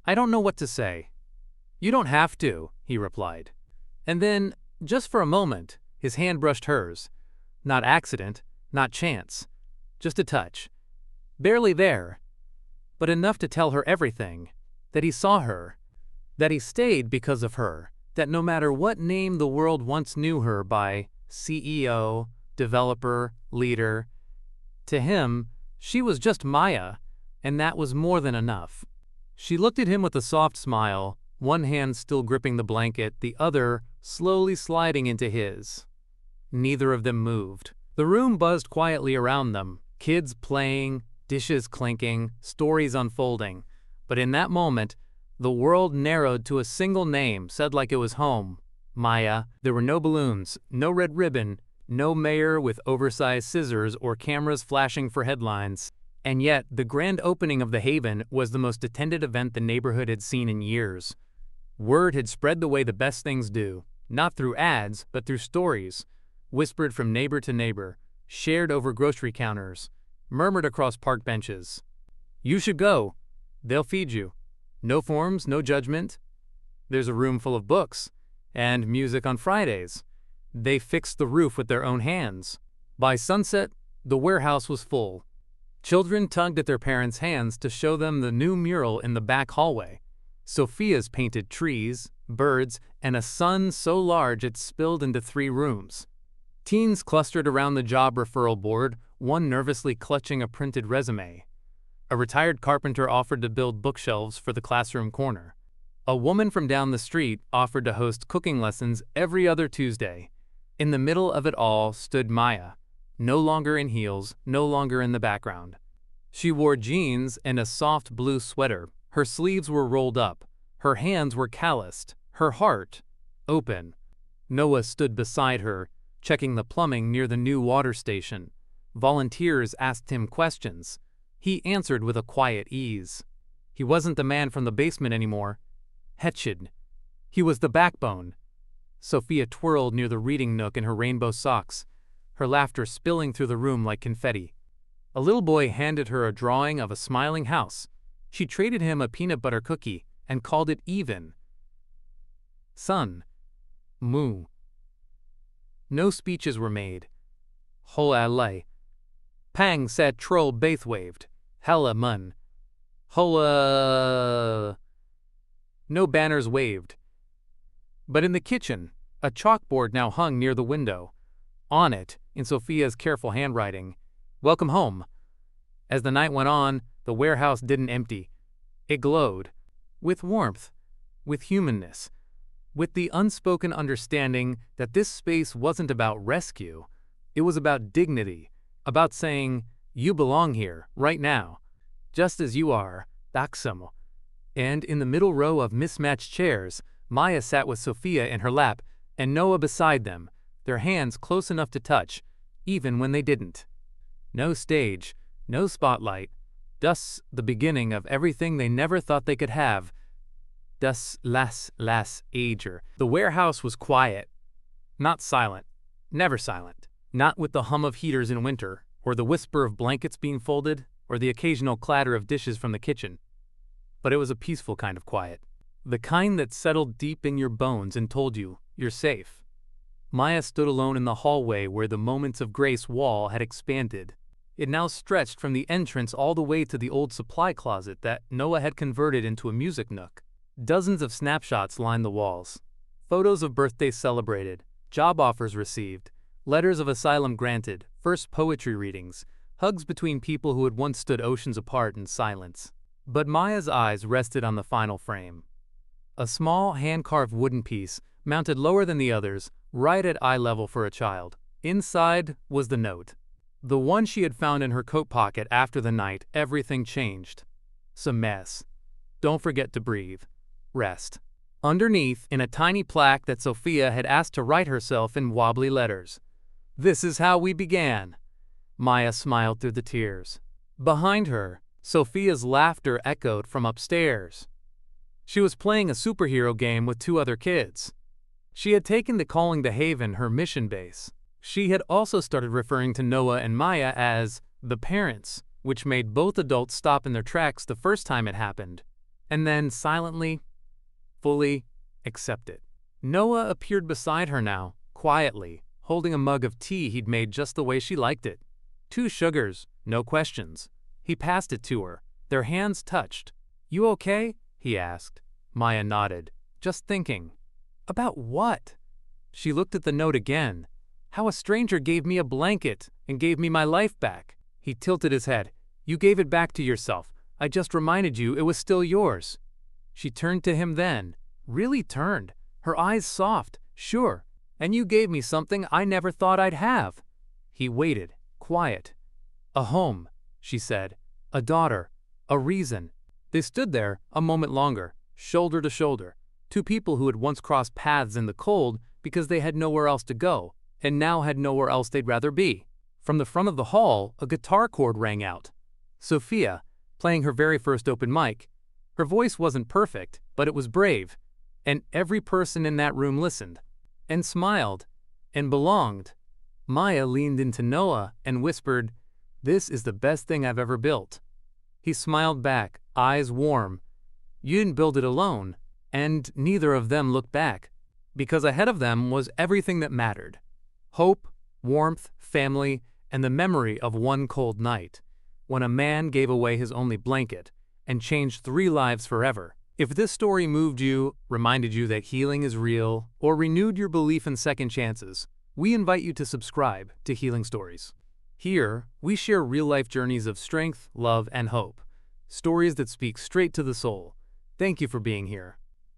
"I don't know what to say." "You don't have to," he replied. And then, just for a moment, his hand brushed hers. Not accident, not chance. Just a touch. Barely there, but enough to tell her everything. That he saw her. That he stayed because of her. That no matter what name the world once knew her by, CEO, developer, leader, to him, She was just Maya, and that was more than enough. She looked at him with a soft smile, one hand still gripping the blanket, the other slowly sliding into his. Neither of them moved. The room buzzed quietly around them, kids playing, dishes clinking, stories unfolding. But in that moment, the world narrowed to a single name said like it was home. Maya. There were no balloons, no red ribbon, no mayor with oversized scissors or cameras flashing for headlines. And yet, the grand opening of the Haven was the most attended event the neighborhood had seen in years. Word had spread the way the best things do, not through ads, but through stories, whispered from neighbor to neighbor, shared over grocery counters, murmured across park benches. You should go. They'll feed you. No forms, no judgment. There's a room full of books, and music on Fridays. They fixed the roof with their own hands. By sunset, the warehouse was full. Children tugged at their parents' hands to show them the new mural in the back hallway. Sophia's painted trees, birds, and a sun so large it spilled into 3 rooms. Teens clustered around the job referral board, one nervously clutching a printed resume. A retired carpenter offered to build bookshelves for the classroom corner. A woman from down the street offered to host cooking lessons every other Tuesday. In the middle of it all stood Maya, no longer in heels, no longer in the background. She wore jeans and a soft blue sweater. Her sleeves were rolled up. Her hands were calloused. Her heart open. Noah stood beside her, checking the plumbing near the new water station. Volunteers asked him questions. He answered with a quiet ease. He wasn't the man from the basement anymore. Hetched. He was the backbone. Sophia twirled near the reading nook in her rainbow socks, her laughter spilling through the room like confetti. A little boy handed her a drawing of a smiling house. She traded him a peanut butter cookie and called it even. Sun. Moo. No speeches were made. Hola lay. Pang said troll bath waved. Hella mun. Hola. No banners waved. But in the kitchen, a chalkboard now hung near the window. On it, in Sophia's careful handwriting, "Welcome home." As the night went on, the warehouse didn't empty. It glowed. With warmth, with humanness, with the unspoken understanding that this space wasn't about rescue. It was about dignity, about saying, you belong here, right now, just as you are, daksamo. And in the middle row of mismatched chairs, Maya sat with Sophia in her lap and Noah beside them, their hands close enough to touch, even when they didn't. No stage, no spotlight. Thus the beginning of everything they never thought they could have. Das las ager. The warehouse was quiet. Not silent. Never silent. Not with the hum of heaters in winter, or the whisper of blankets being folded, or the occasional clatter of dishes from the kitchen. But it was a peaceful kind of quiet. The kind that settled deep in your bones and told you, you're safe. Maya stood alone in the hallway where the Moments of Grace wall had expanded. It now stretched from the entrance all the way to the old supply closet that Noah had converted into a music nook. Dozens of snapshots lined the walls. Photos of birthdays celebrated, job offers received, letters of asylum granted, first poetry readings, hugs between people who had once stood oceans apart in silence. But Maya's eyes rested on the final frame. A small, hand-carved wooden piece, mounted lower than the others, right at eye level for a child. Inside was the note. The one she had found in her coat pocket after the night everything changed. Some mess. Don't forget to breathe. Rest. Underneath, in a tiny plaque that Sophia had asked to write herself in wobbly letters. This is how we began. Maya smiled through the tears. Behind her, Sophia's laughter echoed from upstairs. She was playing a superhero game with 2 other kids. She had taken to calling the Haven her mission base. She had also started referring to Noah and Maya as the parents, which made both adults stop in their tracks the first time it happened, and then silently, fully accept it. Noah appeared beside her now, quietly, holding a mug of tea he'd made just the way she liked it. 2 sugars, no questions. He passed it to her. Their hands touched. You okay? He asked. Maya nodded. Just thinking. About what? She looked at the note again. How a stranger gave me a blanket and gave me my life back. He tilted his head. You gave it back to yourself. I just reminded you it was still yours." She turned to him then. Really turned. Her eyes soft. "Sure. And you gave me something I never thought I'd have." He waited, quiet. "A home," she said. "A daughter. A reason." They stood there a moment longer, shoulder to shoulder. Two people who had once crossed paths in the cold because they had nowhere else to go, and now had nowhere else they'd rather be. From the front of the hall, a guitar chord rang out. Sophia, playing her very first open mic. Her voice wasn't perfect, but it was brave. And every person in that room listened, and smiled, and belonged. Maya leaned into Noah and whispered, "This is the best thing I've ever built." He smiled back, eyes warm. "You didn't build it alone." And neither of them looked back, because ahead of them was everything that mattered. Hope, warmth, family, and the memory of one cold night, when a man gave away his only blanket and changed 3 lives forever. If this story moved you, reminded you that healing is real, or renewed your belief in second chances, we invite you to subscribe to Healing Stories. Here, we share real-life journeys of strength, love, and hope. Stories that speak straight to the soul. Thank you for being here.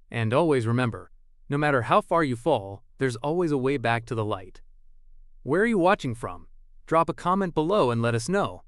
And always remember, no matter how far you fall, there's always a way back to the light. Where are you watching from? Drop a comment below and let us know.